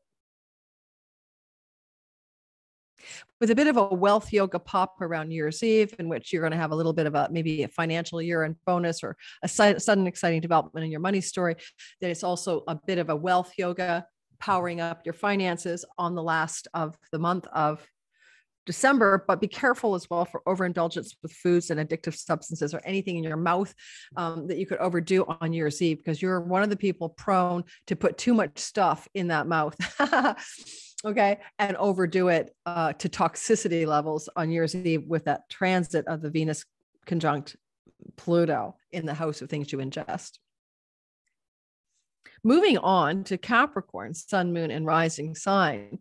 With a bit of a wealth yoga pop around New Year's Eve, in which you're going to have a little bit of maybe a financial year-end bonus or a sudden exciting development in your money story. Then it's also a bit of a wealth yoga, powering up your finances on the last of the month of December. But be careful as well for overindulgence with foods and addictive substances or anything in your mouth that you could overdo on New Year's Eve, because you're one of the people prone to put too much stuff in that mouth. Okay. And overdo it to toxicity levels on New Year's Eve with that transit of the Venus conjunct Pluto in the house of things you ingest. Moving on to Capricorn, sun, moon, and rising sign.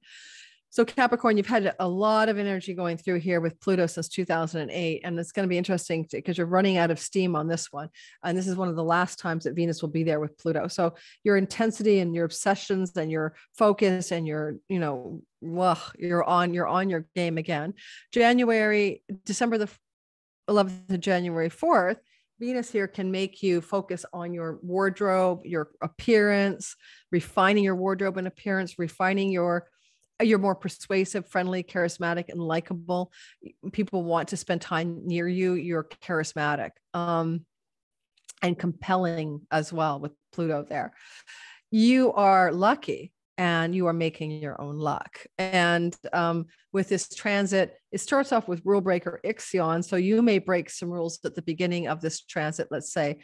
So Capricorn, you've had a lot of energy going through here with Pluto since 2008. And it's going to be interesting because you're running out of steam on this one. And this is one of the last times that Venus will be there with Pluto. So your intensity and your obsessions and your focus and your, you're on your game again. December the 11th to January 4th, Venus here can make you focus on your wardrobe, your appearance, refining your wardrobe and appearance, refining you're more persuasive, friendly, charismatic, and likable. People want to spend time near you. You're charismatic and compelling as well with Pluto there. You are lucky and you are making your own luck. And with this transit, it starts off with rule breaker Ixion. So you may break some rules at the beginning of this transit, let's say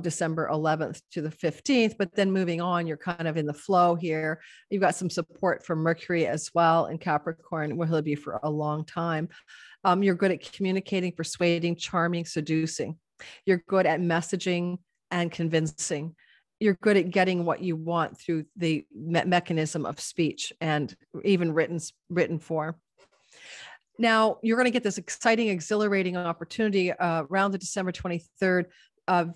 December 11th to the 15th, but then moving on, you're kind of in the flow here. You've got some support from Mercury as well in Capricorn, where he'll be for a long time. You're good at communicating, persuading, charming, seducing. You're good at messaging and convincing. You're good at getting what you want through the mechanism of speech and even written form. Now, you're going to get this exciting, exhilarating opportunity around the December 23rd,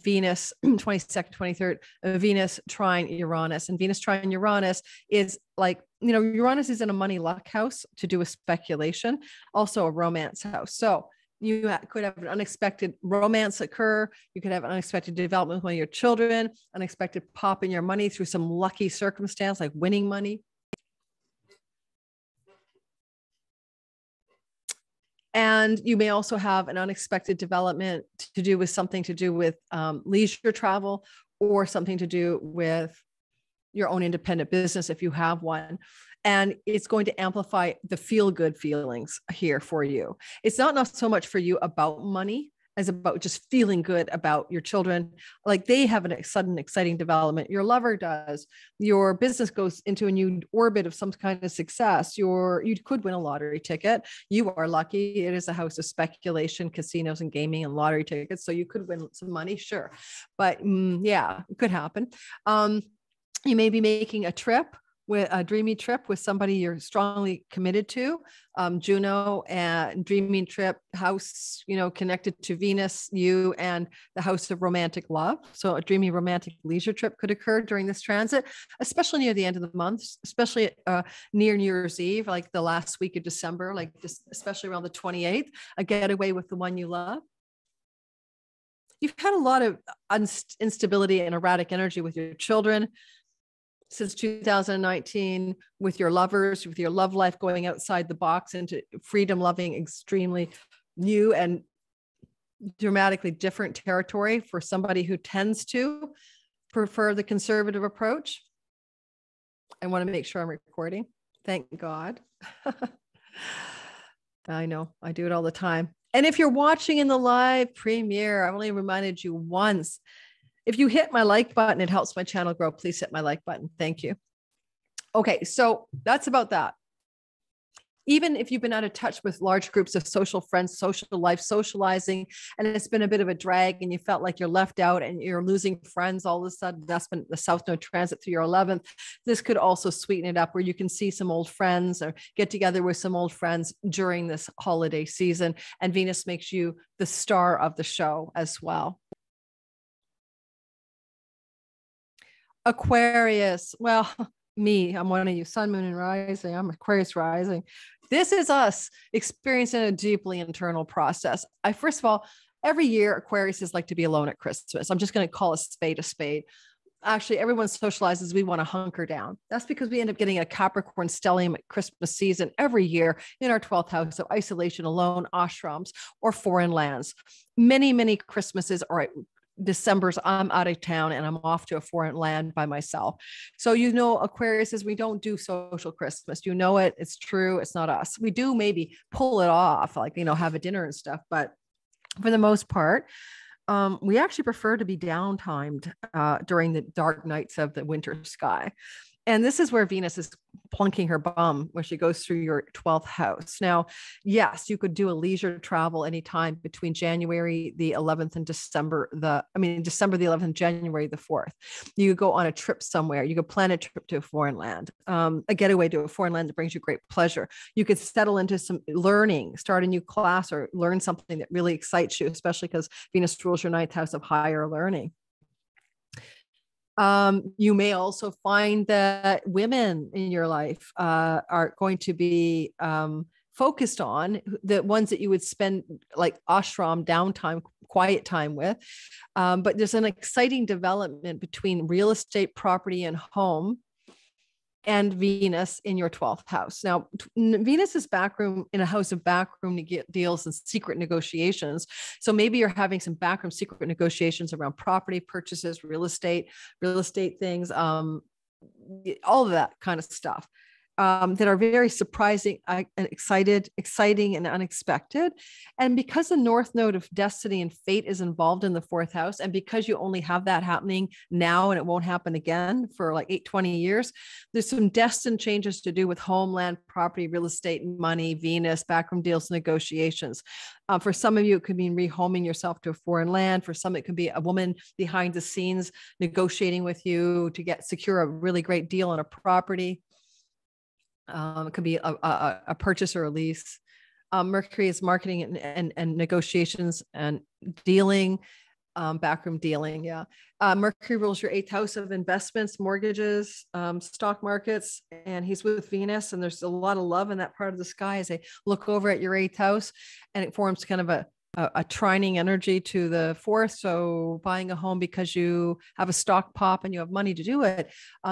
Venus, 22nd, 23rd, Venus trine Uranus. And Venus trine Uranus is like, Uranus is in a money luck house to do with speculation, also a romance house. So you could have an unexpected romance occur. You could have an unexpected development with one of your children, unexpected pop in your money through some lucky circumstance, like winning money. And you may also have an unexpected development to do with something to do with leisure travel or something to do with your own independent business if you have one. And it's going to amplify the feel-good feelings here for you. It's not so much for you about money as about just feeling good about your children. Like they have a sudden exciting development. Your lover does. Your business goes into a new orbit of some kind of success. You could win a lottery ticket. You are lucky. It is a house of speculation, casinos and gaming and lottery tickets. So you could win some money, sure. But yeah, it could happen. You may be making a trip with a dreamy trip with somebody you're strongly committed to. Juno and dreaming trip house, connected to Venus, you and the house of romantic love. So a dreamy romantic leisure trip could occur during this transit, especially near the end of the month, especially near New Year's Eve, like the last week of December, like just especially around the 28th, a getaway with the one you love. You've had a lot of instability and erratic energy with your children since 2019, with your lovers, with your love life going outside the box into freedom loving, extremely new and dramatically different territory for somebody who tends to prefer the conservative approach. I want to make sure I'm recording. Thank God. I know I do it all the time. And if you're watching in the live premiere, I only reminded you once. If you hit my like button, it helps my channel grow. Please hit my like button. Thank you. Okay, so that's about that. Even if you've been out of touch with large groups of social friends, social life, socializing, and it's been a bit of a drag and you felt like you're left out and you're losing friends all of a sudden, that's been the South Node transit through your 11th. This could also sweeten it up where you can see some old friends or get together with some old friends during this holiday season. And Venus makes you the star of the show as well. Aquarius. Well, I'm one of you, sun, moon, and rising. I'm Aquarius rising. This is us experiencing a deeply internal process. First of all, every year Aquarius like to be alone at Christmas. I'm just going to call a spade a spade. Actually, everyone socializes. We want to hunker down. That's because we end up getting a Capricorn stellium at Christmas season every year in our 12th house of isolation, alone, ashrams, or foreign lands. Many, many Christmases are December's I'm out of town and I'm off to a foreign land by myself. So, Aquarius is, we don't do social Christmas. It's true. It's not us. We do maybe pull it off, like, have a dinner and stuff. But for the most part, we actually prefer to be downtimed during the dark nights of the winter sky. And this is where Venus is plunking her bum, where she goes through your 12th house. Now, yes, you could do a leisure travel anytime between January the 11th and December the 11th and January the 4th. You could go on a trip somewhere. You could plan a trip to a foreign land, a getaway to a foreign land that brings you great pleasure. You could settle into some learning, start a new class, or learn something that really excites you, especially because Venus rules your 9th house of higher learning. You may also find that women in your life are going to be focused on the ones that you would spend like ashram downtime, quiet time with. But there's an exciting development between real estate, property, and home, and Venus in your 12th house. Now, Venus is backroom in a house of backroom deals and secret negotiations. So maybe you're having some backroom secret negotiations around property purchases, real estate things, all of that kind of stuff. That are very surprising and exciting and unexpected. And because the North Node of destiny and fate is involved in the 4th house, and because you only have that happening now and it won't happen again for like 20 years, there's some destined changes to do with homeland, property, real estate, money, Venus, backroom deals, negotiations. For some of you, it could mean rehoming yourself to a foreign land. For some, it could be a woman behind the scenes negotiating with you to secure a really great deal on a property. It could be a purchase or a lease. Mercury is marketing and negotiations and dealing, backroom dealing. Yeah. Mercury rules your 8th house of investments, mortgages, stock markets, and he's with Venus. And there's a lot of love in that part of the sky as they look over at your 8th house, and it forms kind of a trining energy to the 4th. So buying a home because you have a stock pop and you have money to do it,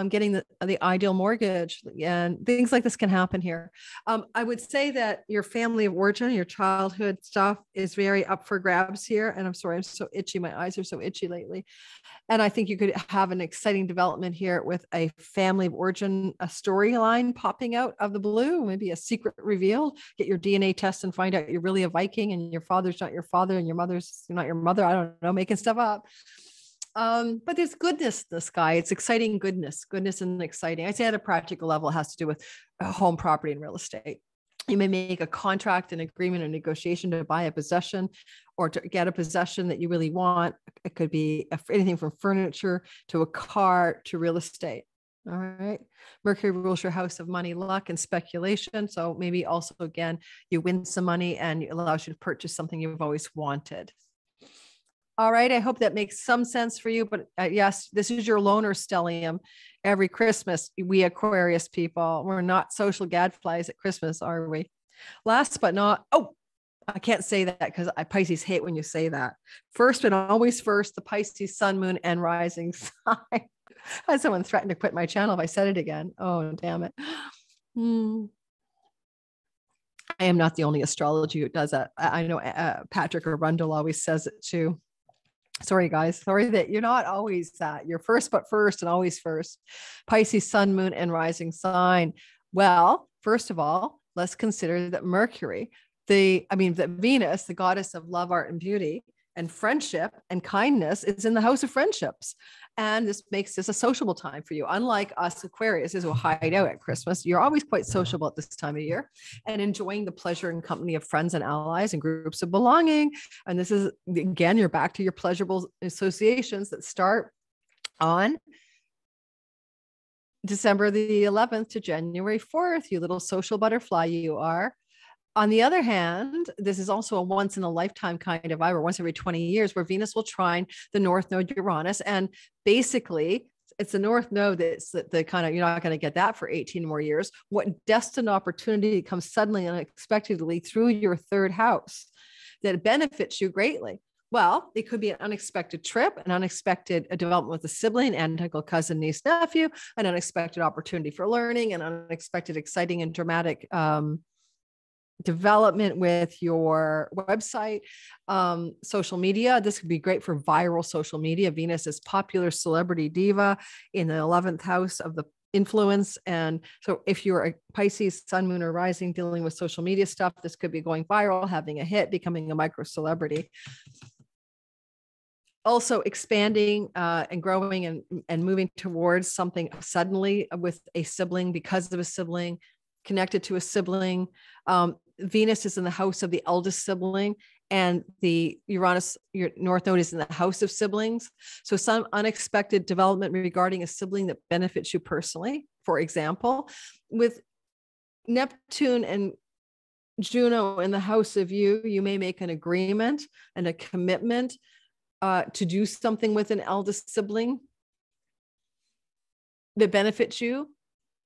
getting the ideal mortgage, and things like this can happen here. I would say that your family of origin, your childhood stuff is very up for grabs here. And I'm sorry, I'm so itchy. My eyes are so itchy lately. And I think you could have an exciting development here with a family of origin, a storyline popping out of the blue, maybe a secret revealed. Get your DNA test and find out you're really a Viking and your father's not your father and your mother's not your mother. I don't know, making stuff up. But there's goodness in the sky. It's exciting goodness and exciting. I say at a practical level, it has to do with home, property, and real estate. You may make a contract, an agreement, or negotiation to buy a possession or to get a possession that you really want. It could be anything from furniture to a car to real estate. All right. Mercury rules your house of money, luck, and speculation. So maybe also, again, you win some money and it allows you to purchase something you've always wanted. All right. I hope that makes some sense for you. But yes, this is your loner stellium. Every Christmas, we Aquarius people, we're not social gadflies at Christmas, are we? Last but not, I can't say that because Pisces hate when you say that. First and always first, the Pisces sun, moon, and rising sign. I had someone threaten to quit my channel if I said it again. Oh, damn it. I am not the only astrology who does that. I know Patrick Arundel always says it too. Sorry, guys. Sorry that you're not always that. You're first, but first and always first. Pisces sun, moon, and rising sign. Well, first of all, let's consider that Mercury, that Venus, the goddess of love, art, and beauty, and friendship and kindness, is in the house of friendships. And this makes this a sociable time for you. Unlike us Aquarius, who hide out at Christmas, you're always quite sociable at this time of year and enjoying the pleasure and company of friends and allies and groups of belonging. And this is, again, you're back to your pleasurable associations that start on December the 11th to January 4th, you little social butterfly you are. On the other hand, this is also a once in a lifetime kind of vibe, or once every 20 years, where Venus will trine the North Node Uranus. And basically, it's the North Node that's the kind of, you're not going to get that for 18 more years. What destined opportunity comes suddenly and unexpectedly through your third house that benefits you greatly? Well, it could be an unexpected trip, an unexpected development with a sibling, aunt, uncle, cousin, niece, nephew, an unexpected opportunity for learning, an unexpected, exciting, and dramatic development with your website, social media. This could be great for viral social media. Venus is popular celebrity diva in the 11th house of the influence. And so if you're a Pisces sun, moon, or rising dealing with social media stuff, this could be going viral, having a hit, becoming a micro celebrity. Also expanding and growing and moving towards something suddenly with a sibling, because of a sibling, connected to a sibling. Venus is in the house of the eldest sibling, and the Uranus, your North Node, is in the house of siblings. So some unexpected development regarding a sibling that benefits you personally. For example, with Neptune and Juno in the house of you may make an agreement and a commitment to do something with an eldest sibling that benefits you.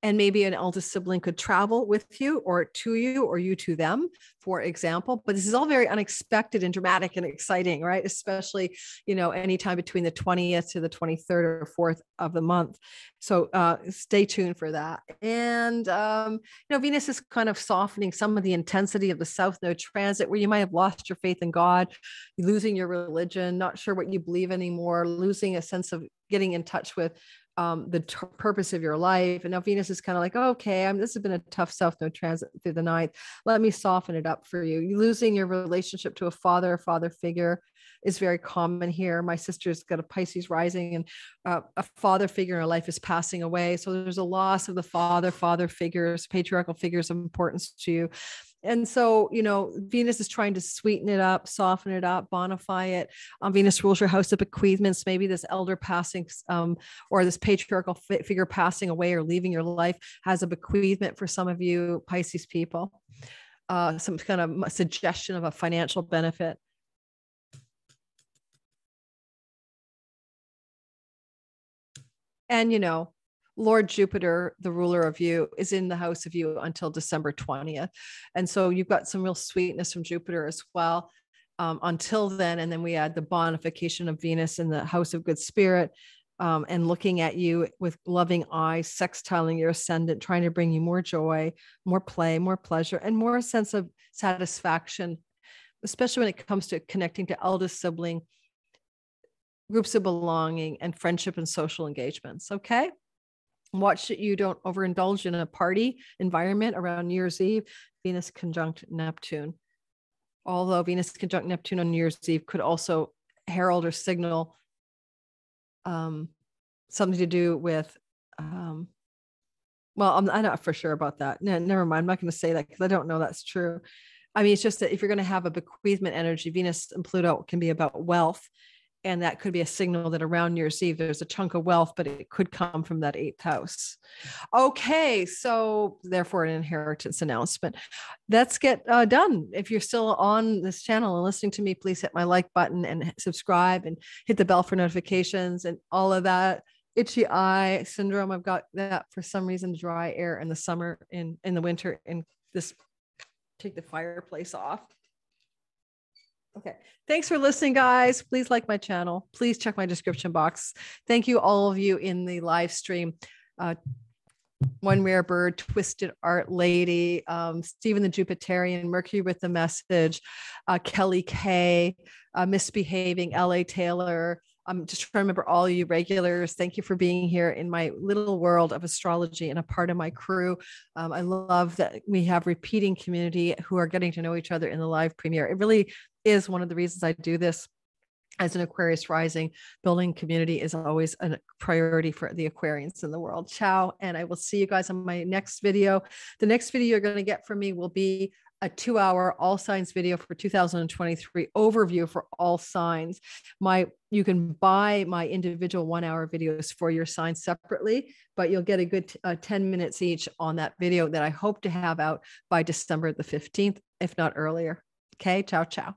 And maybe an eldest sibling could travel with you or to you, or you to them, for example. But this is all very unexpected and dramatic and exciting, right? Especially, anytime between the 20th to the 23rd or 4th of the month. So stay tuned for that. And, Venus is kind of softening some of the intensity of the South Node transit, where you might have lost your faith in God, losing your religion, not sure what you believe anymore, losing a sense of getting in touch with the purpose of your life. And now Venus is kind of like, okay, this has been a tough South Node transit through the ninth. Let me soften it up for you. Losing your relationship to a father figure is very common here. My sister's got a Pisces rising, and a father figure in her life is passing away. So there's a loss of the father figures, patriarchal figures of importance to you. And so, Venus is trying to sweeten it up, soften it up, bonify it. Venus rules your house of bequeathments. Maybe this elder passing or this patriarchal figure passing away or leaving your life has a bequeathment for some of you Pisces people, some kind of suggestion of a financial benefit. And, Lord Jupiter, the ruler of you, is in the house of you until December 20th. And so you've got some real sweetness from Jupiter as well until then. And then we add the bonification of Venus in the house of good spirit, and looking at you with loving eyes, sextiling your ascendant, trying to bring you more joy, more play, more pleasure, and more sense of satisfaction, especially when it comes to connecting to eldest sibling, groups of belonging, and friendship and social engagements. Okay. Watch that you don't overindulge in a party environment around New Year's Eve. Venus conjunct Neptune. Although Venus conjunct Neptune on New Year's Eve could also herald or signal something to do with, well, I'm not for sure about that. No, never mind. I'm not going to say that because I don't know that's true. I mean, it's just that if you're going to have a bequeathment energy, Venus and Pluto can be about wealth And that could be a signal that around New Year's Eve, there's a chunk of wealth, but it could come from that 8th house. Okay. So therefore an inheritance announcement. Let's get done. If you're still on this channel and listening to me, please hit my like button and subscribe and hit the bell for notifications and all of that. Itchy eye syndrome. I've got that for some reason, dry air in the summer, in the winter, and this, take the fireplace off. Okay. Thanks for listening, guys. Please like my channel. Please check my description box. Thank you, all of you in the live stream. One Rare Bird, Twisted Art Lady, Stephen the Jupiterian, Mercury with the Message, Kelly K, Misbehaving, LA Taylor. I'm just trying to remember all you regulars. Thank you for being here in my little world of astrology and a part of my crew. I love that we have repeating community who are getting to know each other in the live premiere. It really is one of the reasons I do this. As an Aquarius rising, building community is always a priority for the Aquarians in the world. Ciao. And I will see you guys on my next video. The next video you're going to get from me will be a 2-hour all signs video for 2023 overview for all signs. You can buy my individual 1-hour videos for your signs separately, but you'll get a good 10 minutes each on that video that I hope to have out by December the 15th, if not earlier. Okay. Ciao, ciao.